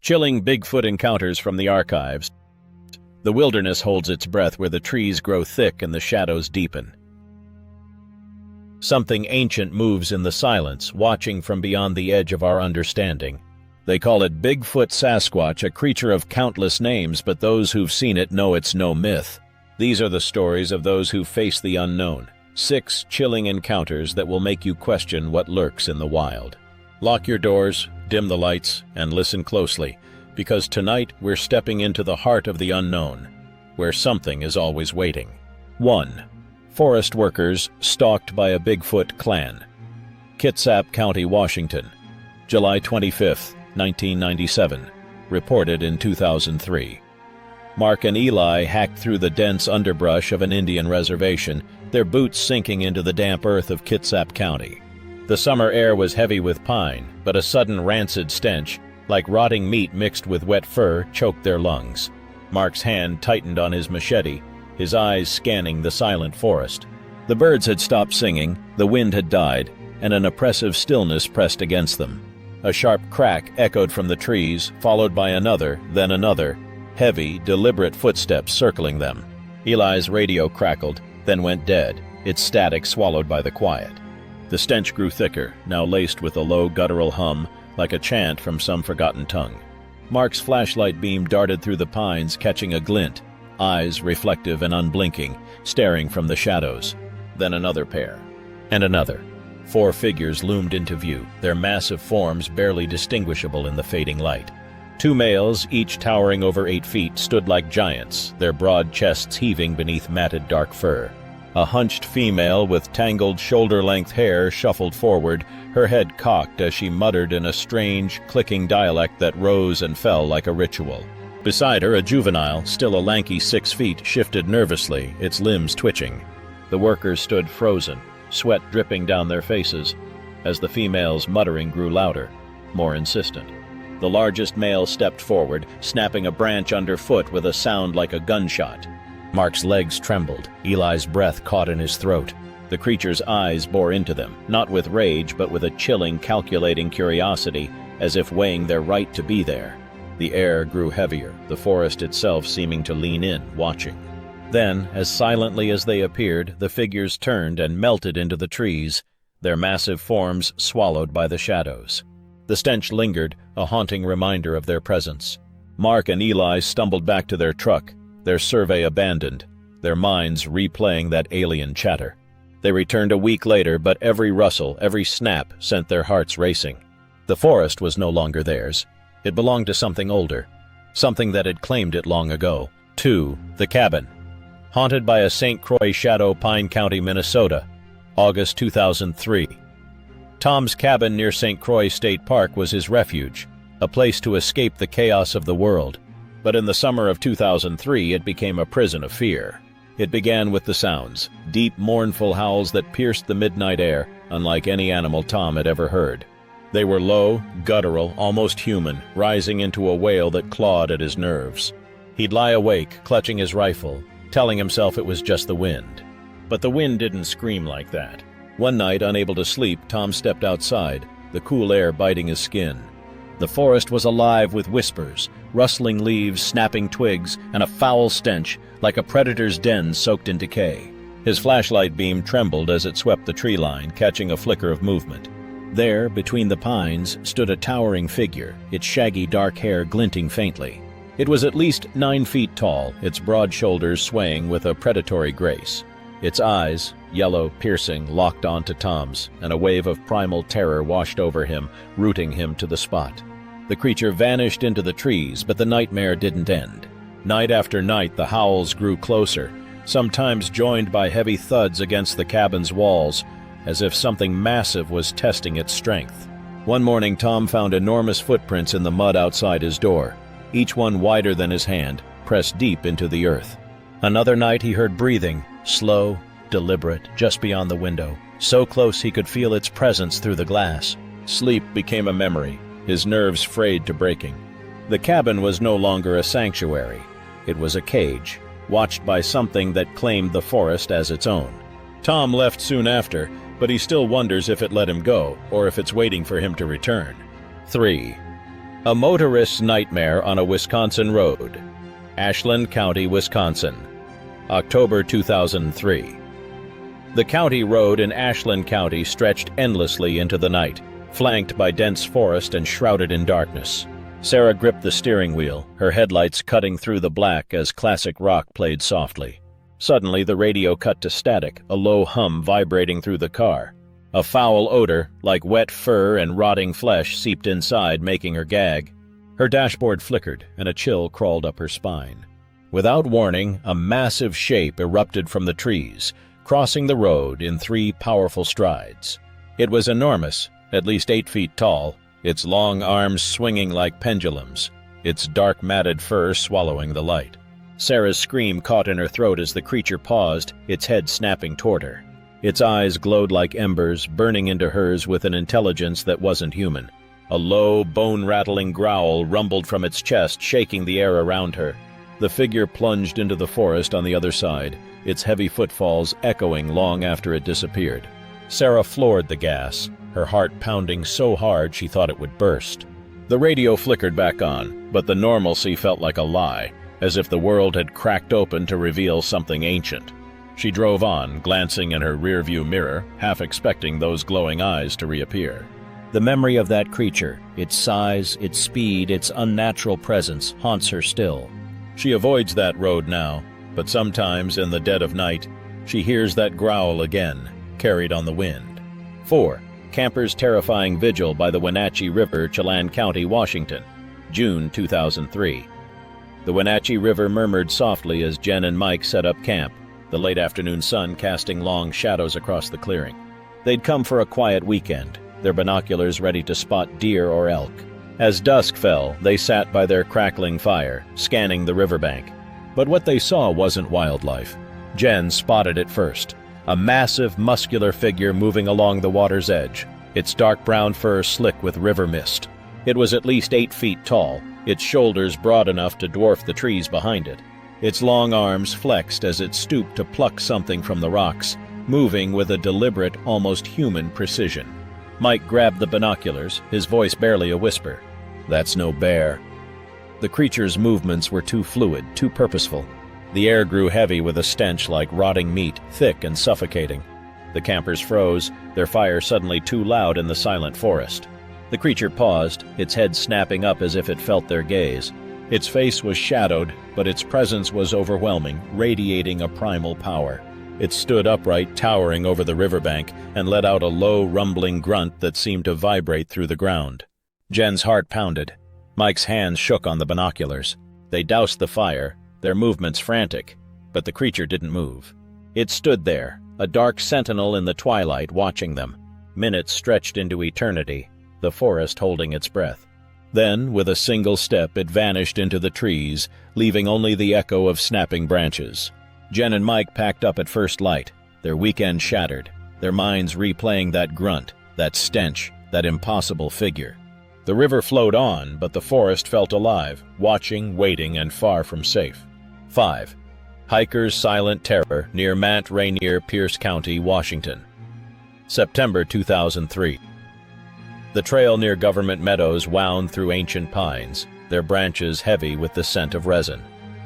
Chilling Bigfoot encounters from the archives. The wilderness holds its breath where the trees grow thick and the shadows deepen. Something ancient moves in the silence, watching from beyond the edge of our understanding. They call it Bigfoot Sasquatch, a creature of countless names, but those who've seen it know it's no myth. These are the stories of those who face the unknown. 6 chilling encounters that will make you question what lurks in the wild. Lock your doors, dim the lights, and listen closely, because tonight we're stepping into the heart of the unknown, where something is always waiting. 1. Forest workers stalked by a Bigfoot clan. Kitsap County, Washington, July 25, 1997, reported in 2003. Mark and Eli hacked through the dense underbrush of an Indian reservation, their boots sinking into the damp earth of Kitsap County. The summer air was heavy with pine, but a sudden rancid stench, like rotting meat mixed with wet fur, choked their lungs. Mark's hand tightened on his machete, his eyes scanning the silent forest. The birds had stopped singing, the wind had died, and an oppressive stillness pressed against them. A sharp crack echoed from the trees, followed by another, then another, heavy, deliberate footsteps circling them. Eli's radio crackled, then went dead, its static swallowed by the quiet. The stench grew thicker, now laced with a low guttural hum, like a chant from some forgotten tongue. Mark's flashlight beam darted through the pines, catching a glint, eyes reflective and unblinking, staring from the shadows. Then another pair. And another. 4 figures loomed into view, their massive forms barely distinguishable in the fading light. 2 males, each towering over 8 feet, stood like giants, their broad chests heaving beneath matted dark fur. A hunched female with tangled shoulder-length hair shuffled forward, her head cocked as she muttered in a strange, clicking dialect that rose and fell like a ritual. Beside her, a juvenile, still a lanky 6 feet, shifted nervously, its limbs twitching. The workers stood frozen, sweat dripping down their faces, as the female's muttering grew louder, more insistent. The largest male stepped forward, snapping a branch underfoot with a sound like a gunshot. Mark's legs trembled, Eli's breath caught in his throat. The creature's eyes bore into them, not with rage but with a chilling, calculating curiosity, as if weighing their right to be there. The air grew heavier, the forest itself seeming to lean in, watching. Then, as silently as they appeared, the figures turned and melted into the trees, their massive forms swallowed by the shadows. The stench lingered, a haunting reminder of their presence. Mark and Eli stumbled back to their truck, their survey abandoned, their minds replaying that alien chatter. They returned a week later, but every rustle, every snap sent their hearts racing. The forest was no longer theirs. It belonged to something older, something that had claimed it long ago. 2. The cabin. Haunted by a St. Croix shadow, Pine County, Minnesota, August 2003. Tom's cabin near St. Croix State Park was his refuge, a place to escape the chaos of the world. But in the summer of 2003, it became a prison of fear. It began with the sounds, deep, mournful howls that pierced the midnight air, unlike any animal Tom had ever heard. They were low, guttural, almost human, rising into a wail that clawed at his nerves. He'd lie awake, clutching his rifle, telling himself it was just the wind. But the wind didn't scream like that. One night, unable to sleep, Tom stepped outside, the cool air biting his skin. The forest was alive with whispers, rustling leaves, snapping twigs, and a foul stench, like a predator's den soaked in decay. His flashlight beam trembled as it swept the tree line, catching a flicker of movement. There, between the pines, stood a towering figure, its shaggy dark hair glinting faintly. It was at least 9 feet tall, its broad shoulders swaying with a predatory grace. Its eyes, yellow, piercing, locked onto Tom's, and a wave of primal terror washed over him, rooting him to the spot. The creature vanished into the trees, but the nightmare didn't end. Night after night, the howls grew closer, sometimes joined by heavy thuds against the cabin's walls, as if something massive was testing its strength. One morning, Tom found enormous footprints in the mud outside his door, each one wider than his hand, pressed deep into the earth. Another night, he heard breathing, slow, deliberate, just beyond the window, so close he could feel its presence through the glass. Sleep became a memory, his nerves frayed to breaking. The cabin was no longer a sanctuary. It was a cage, watched by something that claimed the forest as its own. Tom left soon after, but he still wonders if it let him go, or if it's waiting for him to return. 3. A motorist's nightmare on a Wisconsin road. Ashland County, Wisconsin. October 2003. The county road in Ashland County stretched endlessly into the night, flanked by dense forest and shrouded in darkness. Sarah gripped the steering wheel, her headlights cutting through the black as classic rock played softly. Suddenly, the radio cut to static, a low hum vibrating through the car. A foul odor, like wet fur and rotting flesh, seeped inside, making her gag. Her dashboard flickered, and a chill crawled up her spine. Without warning, a massive shape erupted from the trees, crossing the road in 3 powerful strides. It was enormous, at least 8 feet tall, its long arms swinging like pendulums, its dark matted fur swallowing the light. Sarah's scream caught in her throat as the creature paused, its head snapping toward her. Its eyes glowed like embers, burning into hers with an intelligence that wasn't human. A low, bone-rattling growl rumbled from its chest, shaking the air around her. The figure plunged into the forest on the other side, its heavy footfalls echoing long after it disappeared. Sarah floored the gas, her heart pounding so hard she thought it would burst. The radio flickered back on, but the normalcy felt like a lie, as if the world had cracked open to reveal something ancient. She drove on, glancing in her rearview mirror, half expecting those glowing eyes to reappear. The memory of that creature, its size, its speed, its unnatural presence, haunts her still. She avoids that road now, but sometimes in the dead of night, she hears that growl again, carried on the wind. 4. Campers' terrifying vigil by the Wenatchee River, Chelan County, Washington, June 2003. The Wenatchee River murmured softly as Jen and Mike set up camp, the late afternoon sun casting long shadows across the clearing. They'd come for a quiet weekend, their binoculars ready to spot deer or elk. As dusk fell, they sat by their crackling fire, scanning the riverbank. But what they saw wasn't wildlife. Jen spotted it first. A massive, muscular figure moving along the water's edge, its dark brown fur slick with river mist. It was at least 8 feet tall, its shoulders broad enough to dwarf the trees behind it. Its long arms flexed as it stooped to pluck something from the rocks, moving with a deliberate, almost human precision. Mike grabbed the binoculars, his voice barely a whisper. "That's no bear." The creature's movements were too fluid, too purposeful. The air grew heavy with a stench like rotting meat, thick and suffocating. The campers froze, their fire suddenly too loud in the silent forest. The creature paused, its head snapping up as if it felt their gaze. Its face was shadowed, but its presence was overwhelming, radiating a primal power. It stood upright, towering over the riverbank, and let out a low, rumbling grunt that seemed to vibrate through the ground. Jen's heart pounded. Mike's hands shook on the binoculars. They doused the fire, their movements frantic, but the creature didn't move. It stood there, a dark sentinel in the twilight, watching them. Minutes stretched into eternity, the forest holding its breath. Then, with a single step, it vanished into the trees, leaving only the echo of snapping branches. Jen and Mike packed up at first light, their weekend shattered, their minds replaying that grunt, that stench, that impossible figure. The river flowed on, but the forest felt alive, watching, waiting, and far from safe. 5. Hiker's Silent Terror near Mount Rainier, Pierce County, Washington. September 2003. The trail near Government Meadows wound through ancient pines, their branches heavy with the scent of resin.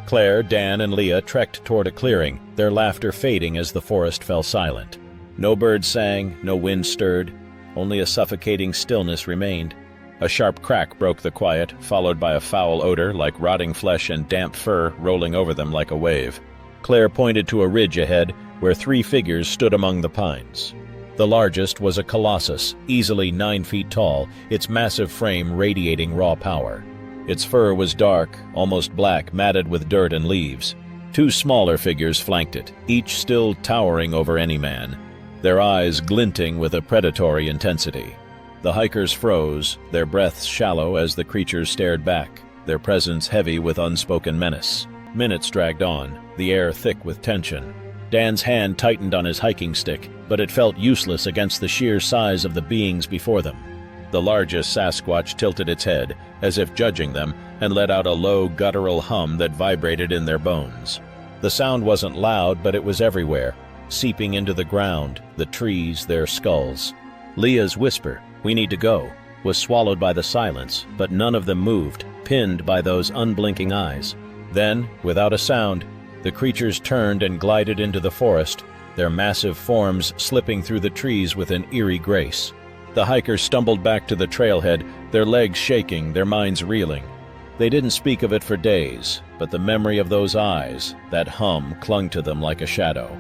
Claire, Dan, and Leah trekked toward a clearing, their laughter fading as the forest fell silent. No birds sang, no wind stirred, only a suffocating stillness remained. A sharp crack broke the quiet, followed by a foul odor like rotting flesh and damp fur rolling over them like a wave. Claire pointed to a ridge ahead where 3 figures stood among the pines. The largest was a colossus, easily 9 feet tall, its massive frame radiating raw power. Its fur was dark, almost black, matted with dirt and leaves. 2 smaller figures flanked it, each still towering over any man, their eyes glinting with a predatory intensity. The hikers froze, their breaths shallow as the creatures stared back, their presence heavy with unspoken menace. Minutes dragged on, the air thick with tension. Dan's hand tightened on his hiking stick, but it felt useless against the sheer size of the beings before them. The largest Sasquatch tilted its head, as if judging them, and let out a low, guttural hum that vibrated in their bones. The sound wasn't loud, but it was everywhere, seeping into the ground, the trees, their skulls. Leah's whisper, "We need to go," was swallowed by the silence, but none of them moved, pinned by those unblinking eyes. Then, without a sound, the creatures turned and glided into the forest, their massive forms slipping through the trees with an eerie grace. The hikers stumbled back to the trailhead, their legs shaking, their minds reeling. They didn't speak of it for days, but the memory of those eyes, that hum, clung to them like a shadow.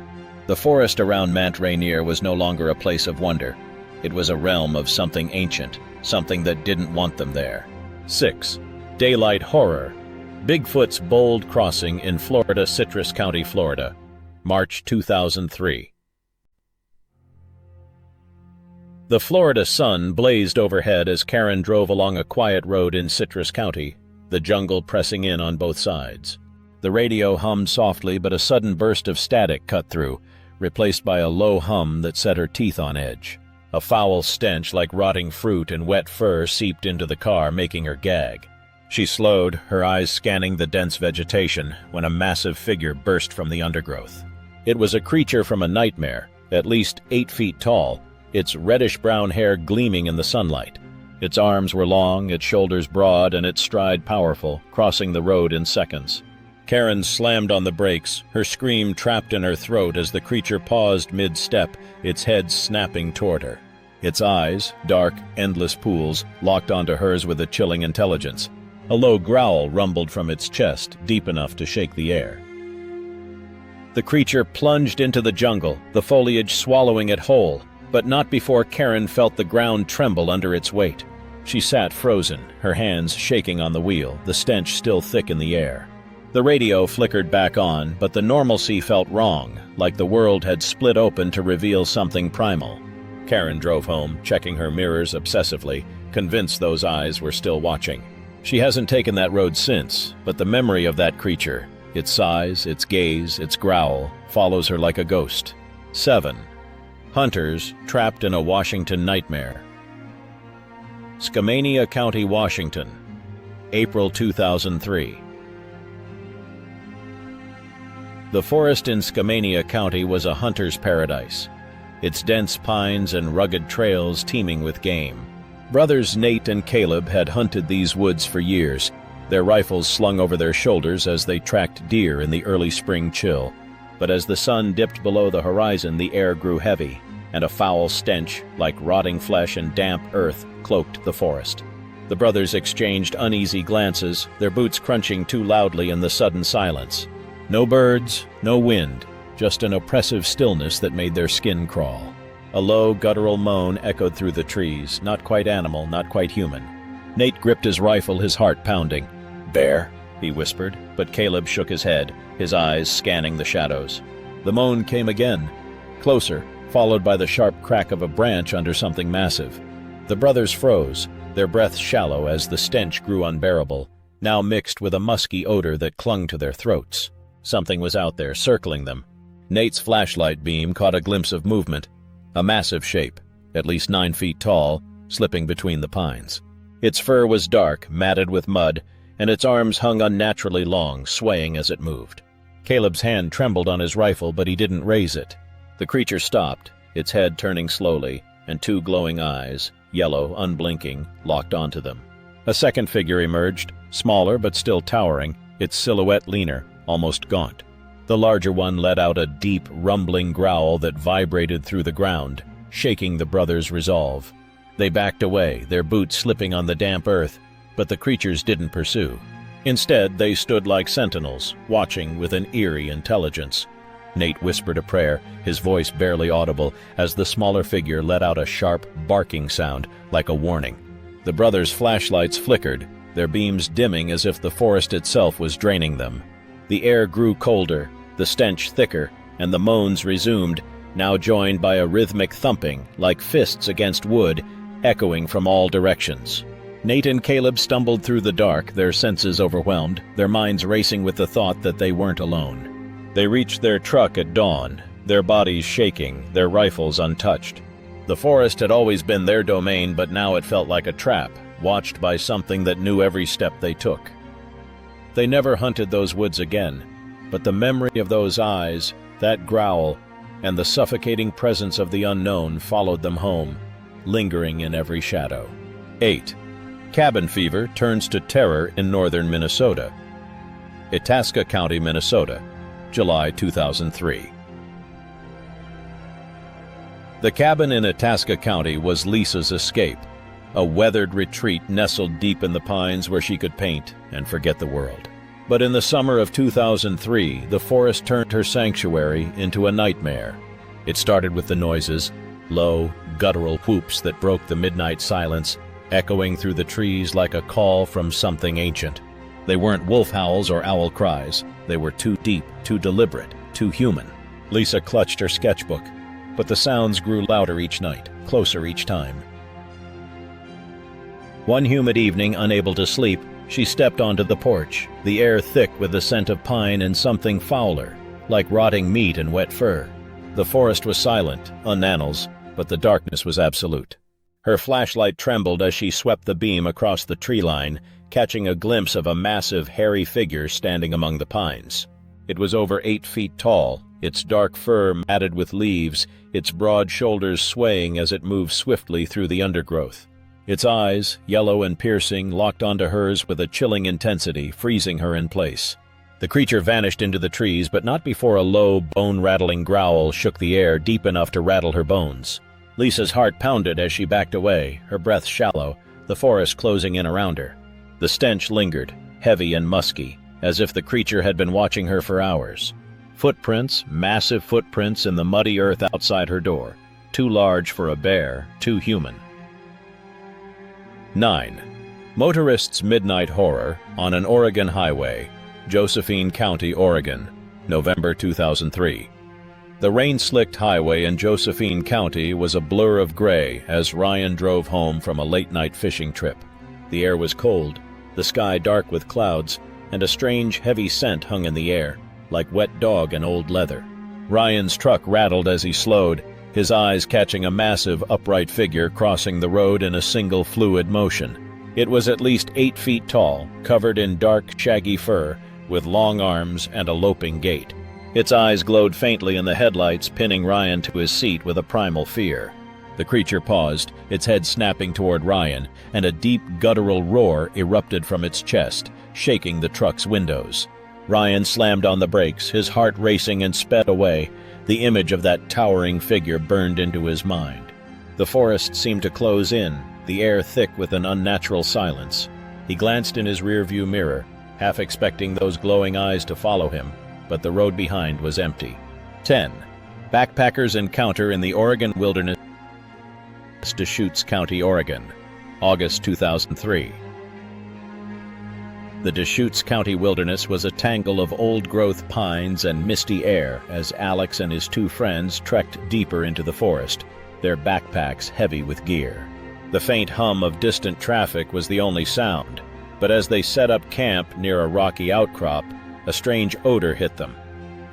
The forest around Mount Rainier was no longer a place of wonder. It was a realm of something ancient, something that didn't want them there. 6. Daylight Horror. Bigfoot's Bold Crossing in Florida, Citrus County, Florida. March 2003. The Florida sun blazed overhead as Karen drove along a quiet road in Citrus County, the jungle pressing in on both sides. The radio hummed softly, but a sudden burst of static cut through, replaced by a low hum that set her teeth on edge. A foul stench like rotting fruit and wet fur seeped into the car, making her gag. She slowed, her eyes scanning the dense vegetation, when a massive figure burst from the undergrowth. It was a creature from a nightmare, at least 8 feet tall, its reddish-brown hair gleaming in the sunlight. Its arms were long, its shoulders broad, and its stride powerful, crossing the road in seconds. Karen slammed on the brakes, her scream trapped in her throat as the creature paused mid-step, its head snapping toward her. Its eyes, dark, endless pools, locked onto hers with a chilling intelligence. A low growl rumbled from its chest, deep enough to shake the air. The creature plunged into the jungle, the foliage swallowing it whole, but not before Karen felt the ground tremble under its weight. She sat frozen, her hands shaking on the wheel, the stench still thick in the air. The radio flickered back on, but the normalcy felt wrong, like the world had split open to reveal something primal. Karen drove home, checking her mirrors obsessively, convinced those eyes were still watching. She hasn't taken that road since, but the memory of that creature, its size, its gaze, its growl, follows her like a ghost. 7. Hunters trapped in a Washington nightmare. Skamania County, Washington, April 2003. The forest in Skamania County was a hunter's paradise, its dense pines and rugged trails teeming with game. Brothers Nate and Caleb had hunted these woods for years, their rifles slung over their shoulders as they tracked deer in the early spring chill. But as the sun dipped below the horizon, the air grew heavy, and a foul stench, like rotting flesh and damp earth, cloaked the forest. The brothers exchanged uneasy glances, their boots crunching too loudly in the sudden silence. No birds, no wind, just an oppressive stillness that made their skin crawl. A low, guttural moan echoed through the trees, not quite animal, not quite human. Nate gripped his rifle, his heart pounding. "Bear?" he whispered, but Caleb shook his head, his eyes scanning the shadows. The moan came again, closer, followed by the sharp crack of a branch under something massive. The brothers froze, their breaths shallow as the stench grew unbearable, now mixed with a musky odor that clung to their throats. Something was out there, circling them. Nate's flashlight beam caught a glimpse of movement, a massive shape, at least 9 feet tall, slipping between the pines. Its fur was dark, matted with mud, and its arms hung unnaturally long, swaying as it moved. Caleb's hand trembled on his rifle, but he didn't raise it. The creature stopped, its head turning slowly, and 2 glowing eyes, yellow, unblinking, locked onto them. A second figure emerged, smaller but still towering, its silhouette leaner, almost gaunt. The larger one let out a deep, rumbling growl that vibrated through the ground, shaking the brothers' resolve. They backed away, their boots slipping on the damp earth, but the creatures didn't pursue. Instead, they stood like sentinels, watching with an eerie intelligence. Nate whispered a prayer, his voice barely audible, as the smaller figure let out a sharp, barking sound, like a warning. The brothers' flashlights flickered, their beams dimming as if the forest itself was draining them. The air grew colder, the stench thicker, and the moans resumed, now joined by a rhythmic thumping, like fists against wood, echoing from all directions. Nate and Caleb stumbled through the dark, their senses overwhelmed, their minds racing with the thought that they weren't alone. They reached their truck at dawn, their bodies shaking, their rifles untouched. The forest had always been their domain, but now it felt like a trap, watched by something that knew every step they took. They never hunted those woods again, but the memory of those eyes, that growl, and the suffocating presence of the unknown followed them home, lingering in every shadow. 8. Cabin fever turns to terror in northern Minnesota. Itasca County, Minnesota, July 2003. The cabin in Itasca County was Lisa's escape, a weathered retreat nestled deep in the pines where she could paint and forget the world. But in the summer of 2003, the forest turned her sanctuary into a nightmare. It started with the noises, low, guttural whoops that broke the midnight silence, echoing through the trees like a call from something ancient. They weren't wolf howls or owl cries. They were too deep, too deliberate, too human. Lisa clutched her sketchbook, but the sounds grew louder each night, closer each time. One humid evening, unable to sleep, she stepped onto the porch, the air thick with the scent of pine and something fouler, like rotting meat and wet fur. The forest was silent, unnannals, but the darkness was absolute. Her flashlight trembled as she swept the beam across the tree line, catching a glimpse of a massive, hairy figure standing among the pines. It was over 8 feet tall, its dark fur matted with leaves, its broad shoulders swaying as it moved swiftly through the undergrowth. Its eyes, yellow and piercing, locked onto hers with a chilling intensity, freezing her in place. The creature vanished into the trees, but not before a low, bone-rattling growl shook the air deep enough to rattle her bones. Lisa's heart pounded as she backed away, her breath shallow, the forest closing in around her. The stench lingered, heavy and musky, as if the creature had been watching her for hours. Footprints, massive footprints in the muddy earth outside her door, too large for a bear, too human. 9. Motorist's midnight horror on an Oregon highway, Josephine County, Oregon, November 2003. The rain-slicked highway in Josephine County was a blur of gray as Ryan drove home from a late-night fishing trip. The air was cold, the sky dark with clouds, and a strange, heavy scent hung in the air, like wet dog and old leather. Ryan's truck rattled as he slowed, his eyes catching a massive, upright figure crossing the road in a single fluid motion. It was at least 8 feet tall, covered in dark, shaggy fur, with long arms and a loping gait. Its eyes glowed faintly in the headlights, pinning Ryan to his seat with a primal fear. The creature paused, its head snapping toward Ryan, and a deep, guttural roar erupted from its chest, shaking the truck's windows. Ryan slammed on the brakes, his heart racing, and sped away. The image of that towering figure burned into his mind. The forest seemed to close in, the air thick with an unnatural silence. He glanced in his rearview mirror, half expecting those glowing eyes to follow him, but the road behind was empty. 10. Backpackers encounter in the Oregon wilderness, Deschutes County, Oregon, August 2003. The Deschutes County wilderness was a tangle of old-growth pines and misty air as Alex and his 2 friends trekked deeper into the forest, their backpacks heavy with gear. The faint hum of distant traffic was the only sound, but as they set up camp near a rocky outcrop, a strange odor hit them,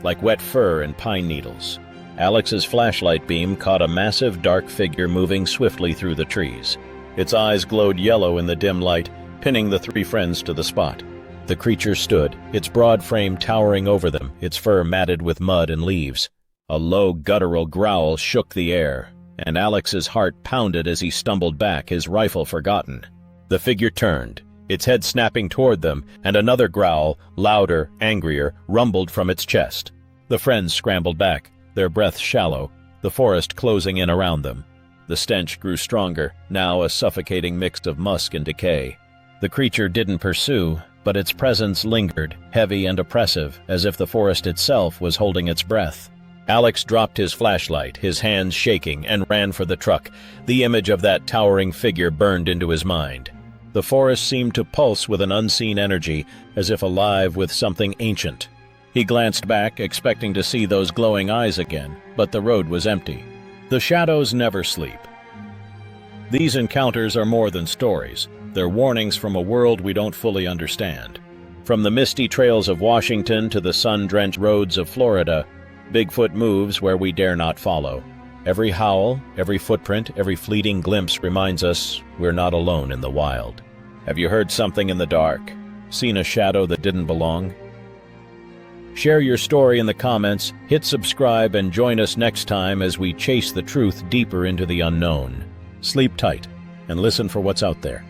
like wet fur and pine needles. Alex's flashlight beam caught a massive dark figure moving swiftly through the trees. Its eyes glowed yellow in the dim light, pinning the 3 friends to the spot. The creature stood, its broad frame towering over them, its fur matted with mud and leaves. A low, guttural growl shook the air, and Alex's heart pounded as he stumbled back, his rifle forgotten. The figure turned, its head snapping toward them, and another growl, louder, angrier, rumbled from its chest. The friends scrambled back, their breaths shallow, the forest closing in around them. The stench grew stronger, now a suffocating mix of musk and decay. The creature didn't pursue, but its presence lingered, heavy and oppressive, as if the forest itself was holding its breath. Alex dropped his flashlight, his hands shaking, and ran for the truck. The image of that towering figure burned into his mind. The forest seemed to pulse with an unseen energy, as if alive with something ancient. He glanced back, expecting to see those glowing eyes again, but the road was empty. The shadows never sleep. These encounters are more than stories. They're warnings from a world we don't fully understand. From the misty trails of Washington to the sun-drenched roads of Florida, Bigfoot moves where we dare not follow. Every howl, every footprint, every fleeting glimpse reminds us we're not alone in the wild. Have you heard something in the dark? Seen a shadow that didn't belong? Share your story in the comments, hit subscribe, and join us next time as we chase the truth deeper into the unknown. Sleep tight, and listen for what's out there.